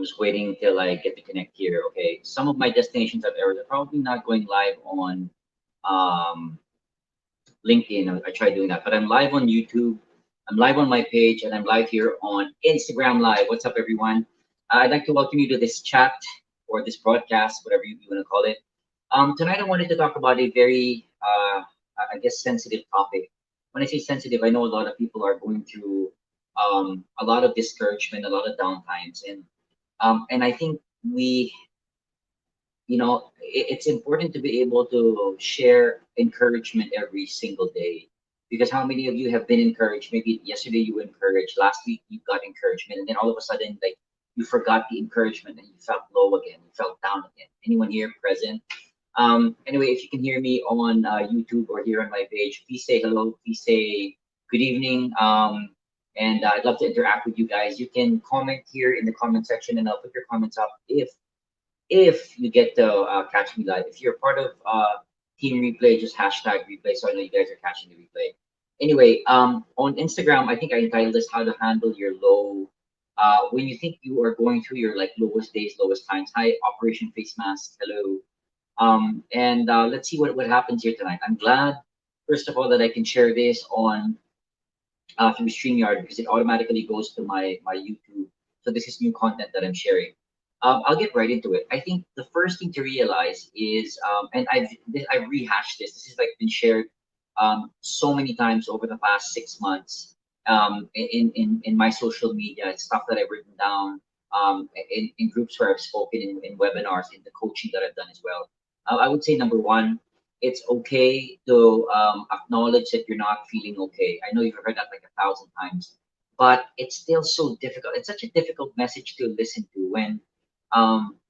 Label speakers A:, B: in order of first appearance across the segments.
A: I'm just waiting till I get to connect here. Okay, some of my destinations of errors are probably not going live on um, LinkedIn. I tried doing that, but I'm live on YouTube. I'm live on my page, and I'm live here on Instagram Live. What's up, everyone? I'd like to welcome you to this chat or this broadcast, whatever you want to call it. Tonight, I wanted to talk about a very, I guess, sensitive topic. When I say sensitive, I know a lot of people are going through a lot of discouragement, a lot of downtimes, and I think we it's important to be able to share encouragement every single day, because how many of you have been encouraged? Maybe yesterday you were encouraged, last week you got encouragement, and then all of a sudden, like, you forgot the encouragement and you felt low again, you felt down again. Anyone here present? Anyway, if you can hear me on YouTube or here on my page, please say hello, please say good evening. And I'd love to interact with you guys. You can comment here in the comment section, and I'll put your comments up if you get to catch me live. If you're part of Team Replay, just hashtag replay so I know you guys are catching the replay. Anyway, on Instagram, I think I entitled this "How to Handle Your Low." When you think you are going through your like lowest days, lowest times. Hi, Operation Face Mask. Hello. And let's see what happens here tonight. I'm glad, first of all, that I can share this on through StreamYard, because it automatically goes to my YouTube. So this is new content that I'm sharing. I'll get right into it. I think the first thing to realize is, and I've rehashed this. This has like been shared so many times over the past 6 months in my social media. It's stuff that I've written down in groups where I've spoken in webinars, in the coaching that I've done as well. I would say number one, it's okay to acknowledge that you're not feeling okay. I know you've heard that like 1,000 times, but it's still so difficult. It's such a difficult message to listen to when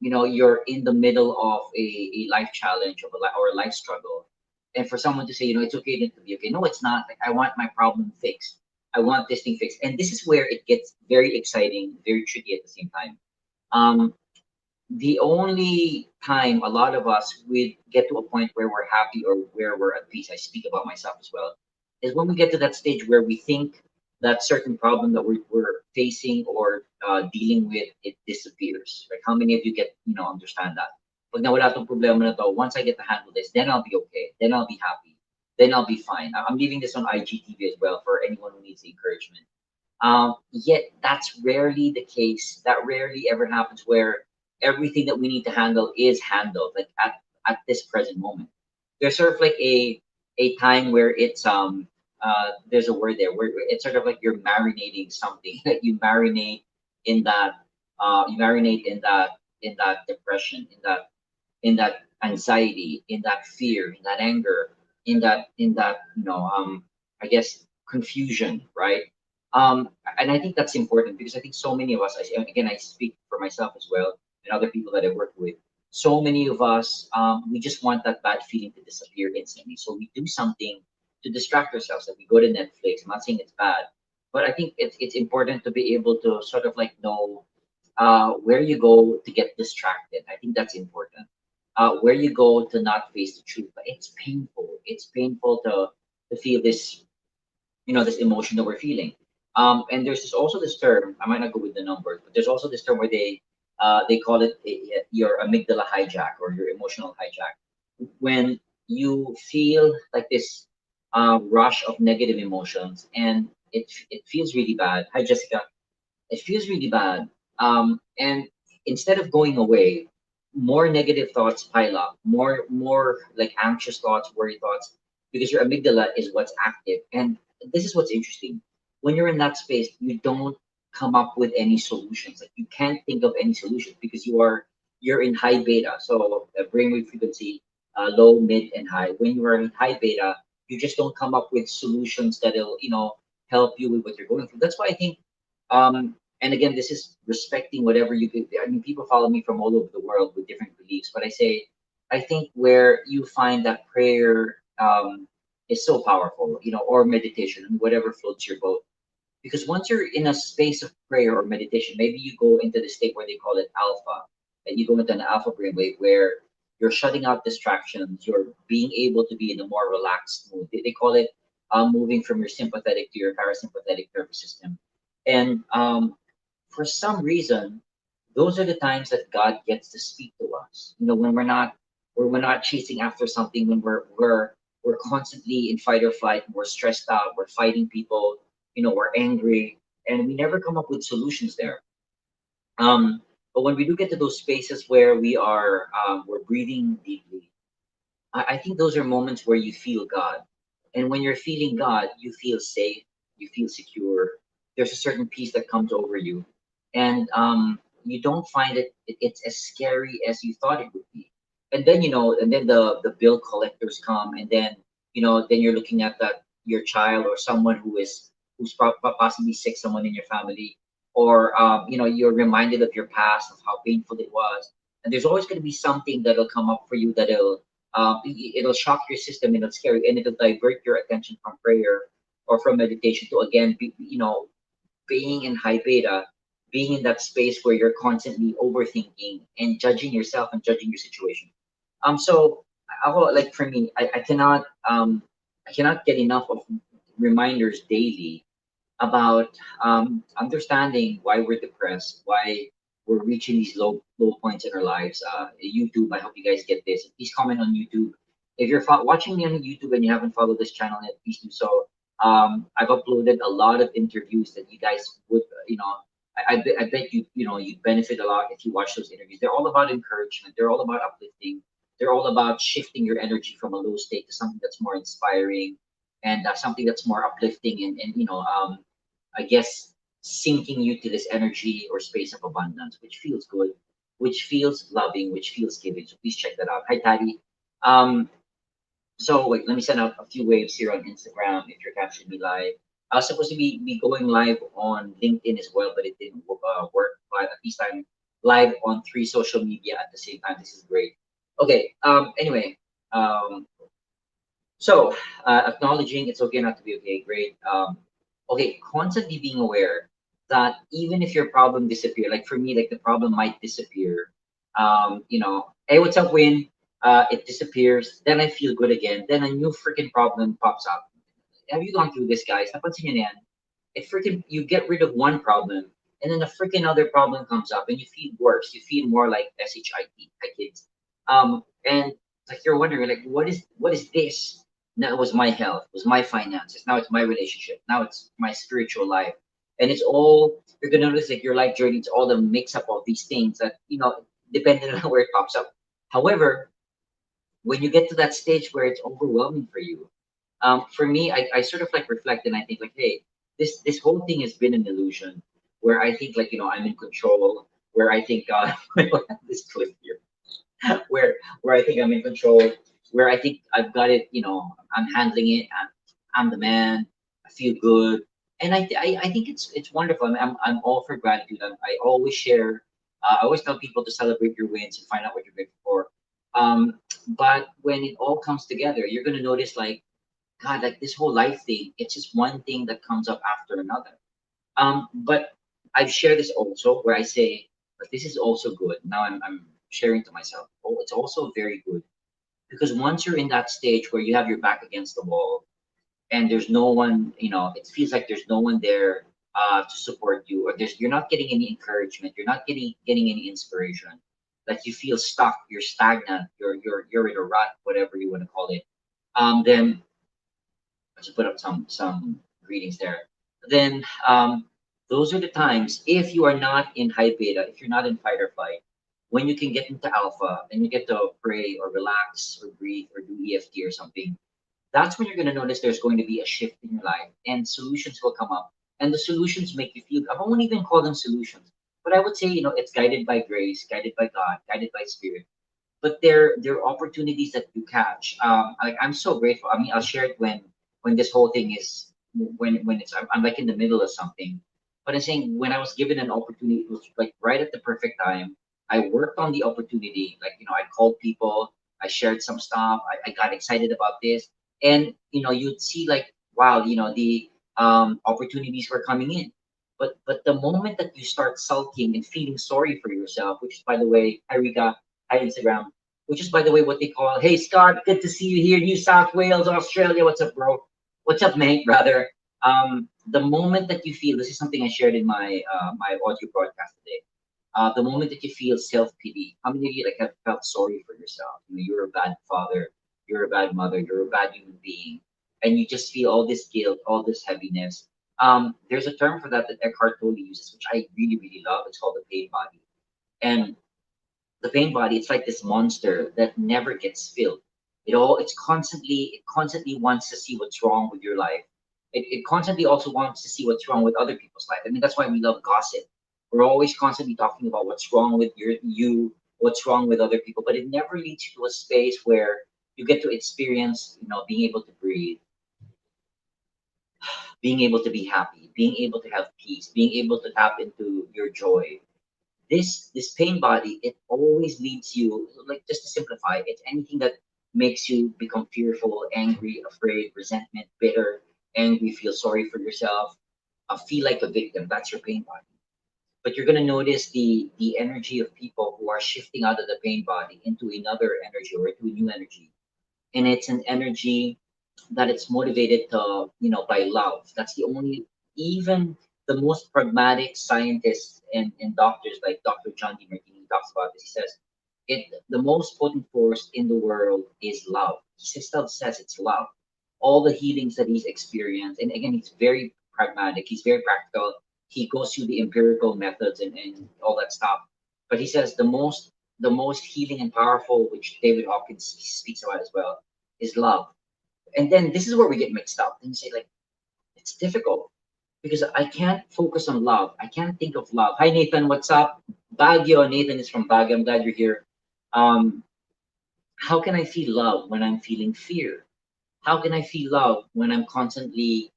A: you're in the middle of a life challenge or a life struggle, and for someone to say, it's okay to be okay. No, it's not. Like, I want my problem fixed. I want this thing fixed, and this is where it gets very exciting, very tricky at the same time. Um, the only time a lot of us would get to a point where we're happy or where we're at peace, I speak about myself as well, is when we get to that stage where we think that certain problem that we're facing or dealing with, it disappears. Like, how many of you get, understand that? Pag nawala tong problema na to, once I get to handle this, then I'll be okay. Then I'll be happy. Then I'll be fine. I'm leaving this on IGTV as well for anyone who needs encouragement. Yet that's rarely the case. That rarely ever happens where everything that we need to handle is handled, like at this present moment. There's sort of like a time where it's there's a word there where it's sort of like you're marinating something. Like, you marinate in that depression, in that anxiety, in that fear, in that anger, in that I guess confusion, right? And I think that's important, because I think so many of us, again, I speak for myself as well, and other people that I work with. So many of us, we just want that bad feeling to disappear instantly. So we do something to distract ourselves. Like, we go to Netflix. I'm not saying it's bad, but I think it's important to be able to sort of like know where you go to get distracted. I think that's important. Where you go to not face the truth, but it's painful. It's painful to feel this, this emotion that we're feeling. And there's also this term. I might not go with the numbers, but there's also this term where they call it your amygdala hijack, or your emotional hijack, when you feel like this rush of negative emotions, and it feels really bad. Hi, Jessica. It feels really bad. And instead of going away, more negative thoughts pile up, more like anxious thoughts, worry thoughts, because your amygdala is what's active. And this is what's interesting. When you're in that space, you don't come up with any solutions. Like, you can't think of any solutions because you're in high beta. So brainwave frequency, low, mid, and high. When you are in high beta, you just don't come up with solutions that'll help you with what you're going through. That's why I think and again, this is respecting whatever you could. I mean, people follow me from all over the world with different beliefs, but I think where you find that prayer is so powerful, or meditation, and whatever floats your boat. Because once you're in a space of prayer or meditation, maybe you go into the state where they call it alpha, and you go into an alpha brainwave where you're shutting out distractions, you're being able to be in a more relaxed mood. They call it moving from your sympathetic to your parasympathetic nervous system. And for some reason, those are the times that God gets to speak to us. When we're not chasing after something, when we're constantly in fight or flight, we're stressed out, we're fighting people, we're angry, and we never come up with solutions there. But when we do get to those spaces where we're breathing deeply, I think those are moments where you feel God. And when you're feeling God, you feel safe, you feel secure. There's a certain peace that comes over you. And you don't find it's as scary as you thought it would be. And then the bill collectors come, and then you're looking at that your child or someone who's possibly sick, someone in your family, or you're reminded of your past, of how painful it was. And there's always going to be something that'll come up for you it'll shock your system, and it'll scare you, and it'll divert your attention from prayer or from meditation to again being in high beta, being in that space where you're constantly overthinking and judging yourself and judging your situation. So like for me, I cannot get enough of reminders daily about understanding why we're depressed, why we're reaching these low points in our lives. YouTube, I hope you guys get this. Please comment on YouTube. If you're watching me on YouTube and you haven't followed this channel yet, please do so. I've uploaded a lot of interviews that you guys would, I bet you'd benefit a lot if you watch those interviews. They're all about encouragement. They're all about uplifting. They're all about shifting your energy from a low state to something that's more inspiring and something that's more uplifting and I guess sinking you to this energy or space of abundance, which feels good, which feels loving, which feels giving. So please check that out. Hi, Taddy. Um, so wait, let me send out a few waves here on Instagram if you're catching me live. I was supposed to be going live on LinkedIn as well, but it didn't work. But at least I'm live on 3 social media at the same time. This is great. Okay. Anyway. So, acknowledging it's okay not to be okay, great. Okay, constantly being aware that even if your problem disappear, like for me, like the problem might disappear. Hey, what's up, Win? It disappears. Then I feel good again. Then a new freaking problem pops up. Have you gone through this, guys? Napansin niyo na yan? It freaking you get rid of one problem, and then a freaking other problem comes up, and you feel worse. You feel more like shit, hi kids. And like you're wondering, like, what is this? Now it was my health, it was my finances. Now it's my relationship. Now it's my spiritual life, and it's all you're gonna notice like your life journey. It's all the mix up of these things that depending on where it pops up. However, when you get to that stage where it's overwhelming for you, for me, I sort of like reflect and I think like, hey, this whole thing has been an illusion where I think like I'm in control, where I think this clip here, where I think I'm in control, where I think I've got it, I'm handling it, I'm the man, I feel good, and I think it's wonderful. I'm all for gratitude. I always share. I always tell people to celebrate your wins and find out what you're grateful for. But when it all comes together, you're gonna notice like God, like this whole life thing, it's just one thing that comes up after another. But I've shared this also where I say, but this is also good. Now I'm sharing to myself, oh, it's also very good. Because once you're in that stage where you have your back against the wall and there's no one, it feels like there's no one there to support you, or you're not getting any encouragement, you're not getting any inspiration. Like you feel stuck, you're stagnant, you're in a rut, whatever you want to call it. Then to put up some greetings there. Then those are the times if you are not in high beta, if you're not in fight or flight, when you can get into alpha and you get to pray or relax or breathe or do EFT or something, that's when you're going to notice there's going to be a shift in your life and solutions will come up. And the solutions make you feel, I won't even call them solutions, but I would say, it's guided by grace, guided by God, guided by spirit. But they're opportunities that you catch. Like I'm so grateful. I mean, I'll share it when this whole thing is when I'm like in the middle of something. But I'm saying when I was given an opportunity, it was like right at the perfect time. I worked on the opportunity. Like I called people, I shared some stuff, I got excited about this, and you'd see like wow, the opportunities were coming in. But the moment that you start sulking and feeling sorry for yourself, which is by the way, Erika, hi Instagram, which is by the way what they call, hey Scott, good to see you here, New South Wales, Australia. What's up, bro? What's up, mate, brother? The moment that you feel, this is something I shared in my audio broadcast today. The moment that you feel self pity, how many of you like have felt sorry for yourself? You know, you're a bad father, you're a bad mother, you're a bad human being, and you just feel all this guilt, all this heaviness. There's a term for that that Eckhart Tolle uses, which I really, really love. It's called the pain body. And the pain body, it's like this monster that never gets filled. It constantly wants to see what's wrong with your life. It constantly also wants to see what's wrong with other people's life. I mean, that's why we love gossip. We're always constantly talking about what's wrong with what's wrong with other people, but it never leads you to a space where you get to experience, being able to breathe, being able to be happy, being able to have peace, being able to tap into your joy. This pain body, it always leads you, like, just to simplify, it's anything that makes you become fearful, angry, afraid, resentment, bitter, angry, feel sorry for yourself, feel like a victim. That's your pain body. But you're going to notice the energy of people who are shifting out of the pain body into another energy or into a new energy, and it's an energy that it's motivated to, by love. That's the only, even the most pragmatic scientists and doctors like Dr. John DeMartini talks about this. He says the most potent force in the world is love. He still says it's love. All the healings that he's experienced, and again, he's very pragmatic, he's very practical. He goes through the empirical methods and all that stuff. But he says the most healing and powerful, which David Hawkins speaks about as well, is love. And then this is where we get mixed up. And you say, like, it's difficult because I can't focus on love. I can't think of love. Hi, Nathan. What's up? Baguio. Nathan is from Baguio. I'm glad you're here. Um, how can I feel love when I'm feeling fear? How can I feel love when I'm constantly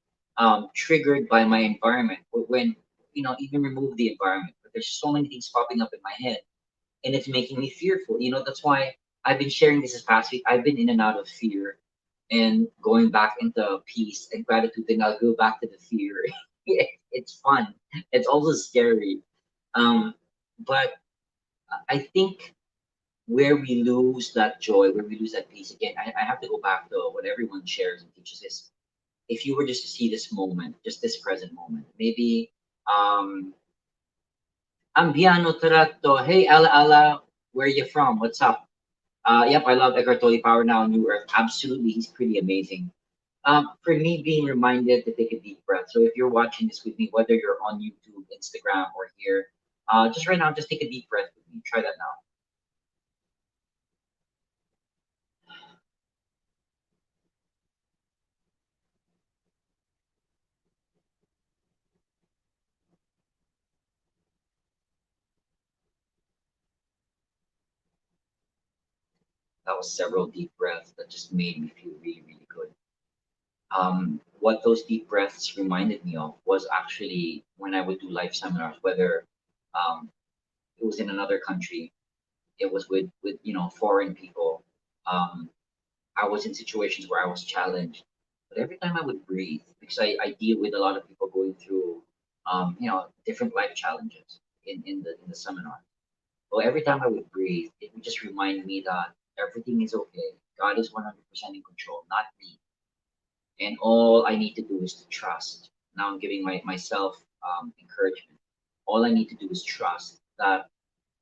A: triggered by my environment? Or when, even remove the environment, but there's so many things popping up in my head and it's making me fearful. That's why I've been sharing this past week. I've been in and out of fear and going back into peace and gratitude. Then I'll go back to the fear. It's fun. It's also scary. Um, but I think where we lose that joy, where we lose that peace, again, I have to go back to what everyone shares and teaches is, if you were just to see this moment, just this present moment, maybe um, Ambiano Tarato. Hey, Ala Ala, where you from? What's up? Yep, I love Eckhart Tolle, Power Now, New Earth. Absolutely, he's pretty amazing. For me, being reminded to take a deep breath. So if you're watching this with me, whether you're on YouTube, Instagram, or here, just right now, just take a deep breath with me. Try that now. That was several deep breaths that just made me feel really, really good. What those deep breaths reminded me of was actually when I would do live seminars, whether um, it was in another country, it was with foreign people. Um, I was in situations where I was challenged, but every time I would breathe, because I deal with a lot of people going through, different life challenges in the seminar. Well, every time I would breathe, it would just remind me that everything is okay. God is 100% in control, not me. And all I need to do is to trust. Now I'm giving myself encouragement. All I need to do is trust that.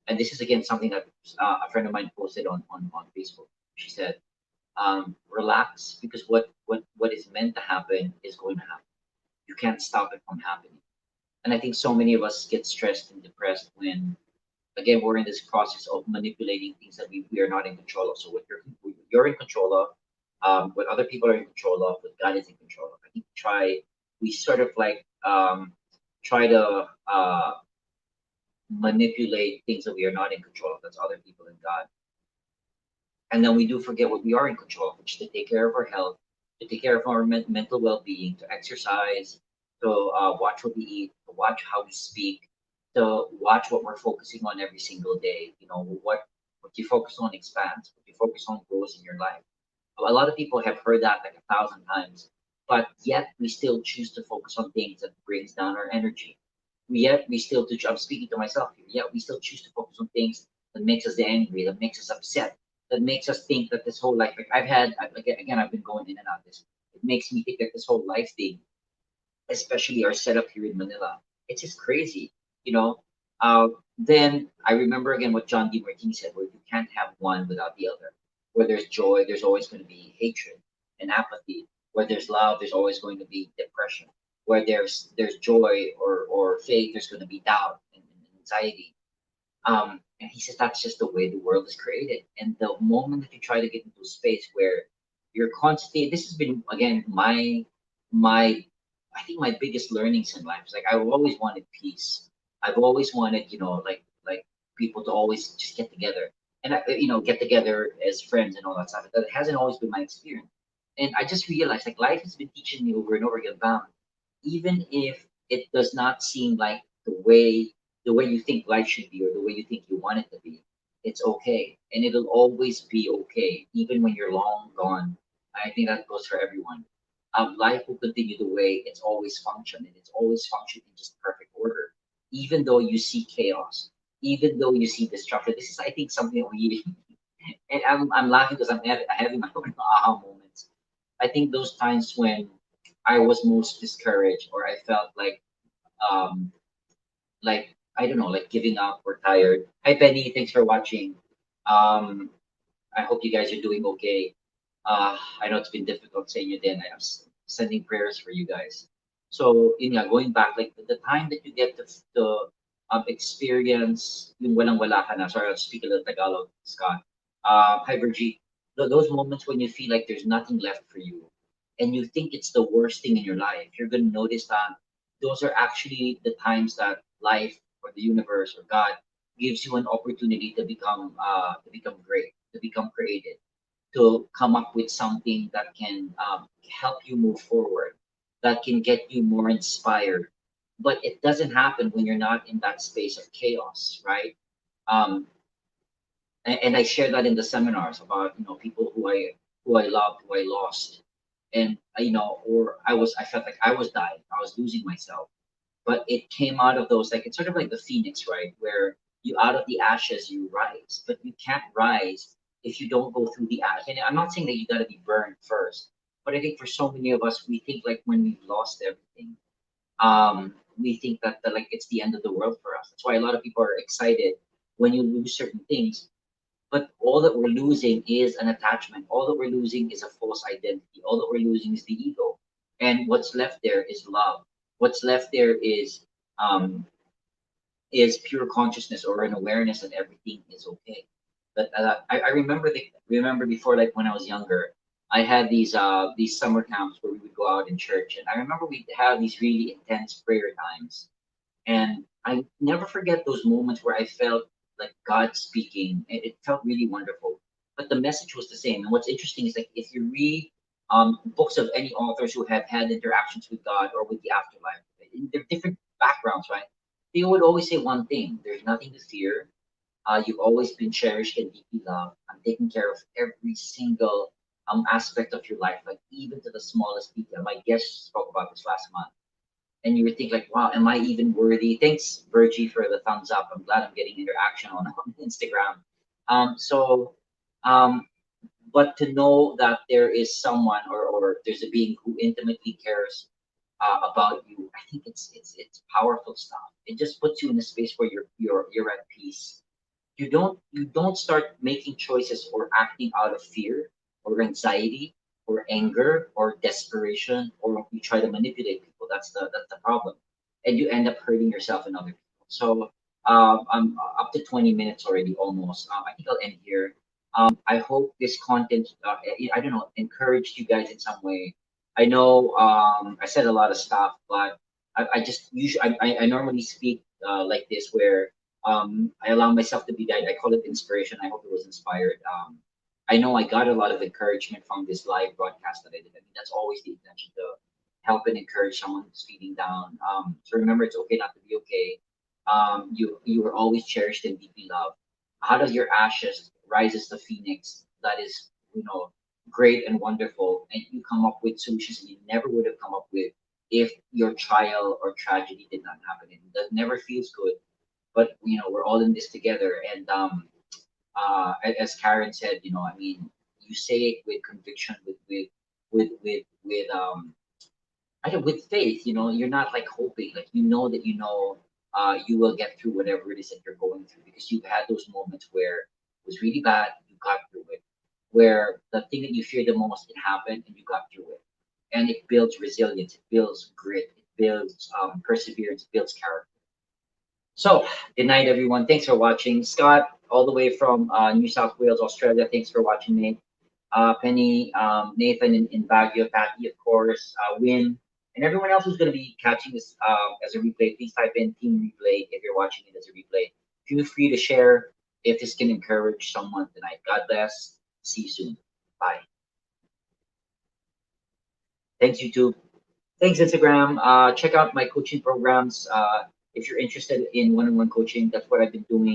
A: And this is again something that a friend of mine posted on Facebook. She said, relax, because what is meant to happen is going to happen. You can't stop it from happening. And I think so many of us get stressed and depressed when, again, we're in this process of manipulating things that we are not in control of. So what you're in control of, what other people are in control of, what God is in control of. I think we sort of like try to manipulate things that we are not in control of. That's other people and God. And then we do forget what we are in control of, which is to take care of our health, to take care of our mental well-being, to exercise, to watch what we eat, to watch how we speak, to watch what we're focusing on every single day. What you focus on expands, what you focus on grows in your life. A lot of people have heard that like 1,000 times, but yet we still choose to focus on things that brings down our energy. Yet we still do. I'm speaking to myself here. Yet we still choose to focus on things that makes us angry, that makes us upset, that makes us think that this whole life. Like again, I've been going in and out this. It makes me think that this whole life thing, especially our setup here in Manila, it's just crazy. You know, uh, then I remember again what John D. Martini said, where you can't have one without the other. Where there's joy, there's always going to be hatred and apathy. Where there's love, there's always going to be depression. Where there's joy or faith, there's going to be doubt and anxiety. And he says that's just the way the world is created. And the moment that you try to get into a space where you're constantly, this has been again my I think my biggest learnings in life is like I've always wanted peace. I've always wanted, like people to always just get together and get together as friends and all that stuff. That hasn't always been my experience. And I just realized like life has been teaching me over and over again, Bam, even if it does not seem like the way you think life should be or the way you think you want it to be, it's okay. And it'll always be okay, even when you're long gone. I think that goes for everyone. Life will continue the way it's always functioned, and it's always functioned in just perfect order. Even though you see chaos, even though you see destruction, this is, I think, something that we, and I'm laughing because having my own aha moments. I think those times when I was most discouraged or I felt um, like I don't know, like giving up or tired. Hi Penny, thanks for watching. Um, I hope you guys are doing okay. I know it's been difficult saying you then. I'm sending prayers for you guys. So, yeah, going back, like the time that you get to experience yung walang wala ka na. Sorry, I'll speak a little Tagalog, Scott. Hi, Virgie. Those moments when you feel like there's nothing left for you and you think it's the worst thing in your life, you're going to notice that those are actually the times that life or the universe or God gives you an opportunity to become great, to become creative, to come up with something that can help you move forward, that can get you more inspired. But it doesn't happen when you're not in that space of chaos, right? Um, and I share that in the seminars about people who I loved, who I lost, and or I felt like I was dying, I was losing myself, but it came out of those like it's sort of like the phoenix, right? Where you out of the ashes you rise, but you can't rise if you don't go through the ash. And I'm not saying that you got to be burned first, but I think for so many of us, we think like when we've lost everything, we think that like it's the end of the world for us. That's why a lot of people are excited when you lose certain things, but all that we're losing is an attachment. All that we're losing is a false identity. All that we're losing is the ego. And what's left there is love. What's left there um, is pure consciousness or an awareness that everything is okay. That I remember before, like when I was younger, I had these summer camps where we would go out in church, and I remember we'd have these really intense prayer times, and I never forget those moments where I felt like God speaking. It felt really wonderful. But the message was the same. And what's interesting is like if you read books of any authors who have had interactions with God or with the afterlife, in their different backgrounds, right? They would always say one thing: there's nothing to fear. You've always been cherished and deeply loved. I'm taking care of every single aspect of your life, like even to the smallest detail. My guest spoke about this last month, and you would think like, wow, am I even worthy? Thanks, Virgie, for the thumbs up. I'm glad I'm getting interaction on Instagram. So, um, but to know that there is someone or there's a being who intimately cares about you, I think it's powerful stuff. It just puts you in a space where you're at peace. You don't start making choices or acting out of fear or anxiety or anger or desperation, or you try to manipulate people. That's the problem, and you end up hurting yourself and other people. So I'm up to 20 minutes already almost. I think I'll end here. I hope this content, I don't know, encouraged you guys in some way. I know I said a lot of stuff, but I just usually I normally speak like this where I allow myself to be guided. I call it inspiration. I hope it was inspired. I know I got a lot of encouragement from this live broadcast that I did. I mean, that's always the intention to help and encourage someone who's feeling down. So remember, it's okay not to be okay. You are always cherished and deeply loved. Out of your ashes rises the phoenix that is, great and wonderful, and you come up with solutions you never would have come up with if your trial or tragedy did not happen. And that never feels good, but we're all in this together. And as Karen said, I mean, you say it with conviction, with I don't with faith. You're not like hoping, like that you will get through whatever it is that you're going through because you've had those moments where it was really bad, you got through it. Where the thing that you fear the most it happened and you got through it. And it builds resilience, it builds grit, it builds perseverance, it builds character. So, good night, everyone. Thanks for watching. Scott, all the way from New South Wales, Australia. Thanks for watching, mate. Penny, Nathan in Baguio, Patty, of course, Win, and everyone else who's going to be catching this as a replay. Please type in Team Replay if you're watching it as a replay. Feel free to share if this can encourage someone tonight. God bless. See you soon. Bye. Thanks, YouTube. Thanks, Instagram. Check out my coaching programs. If you're interested in one-on-one coaching, that's what I've been doing.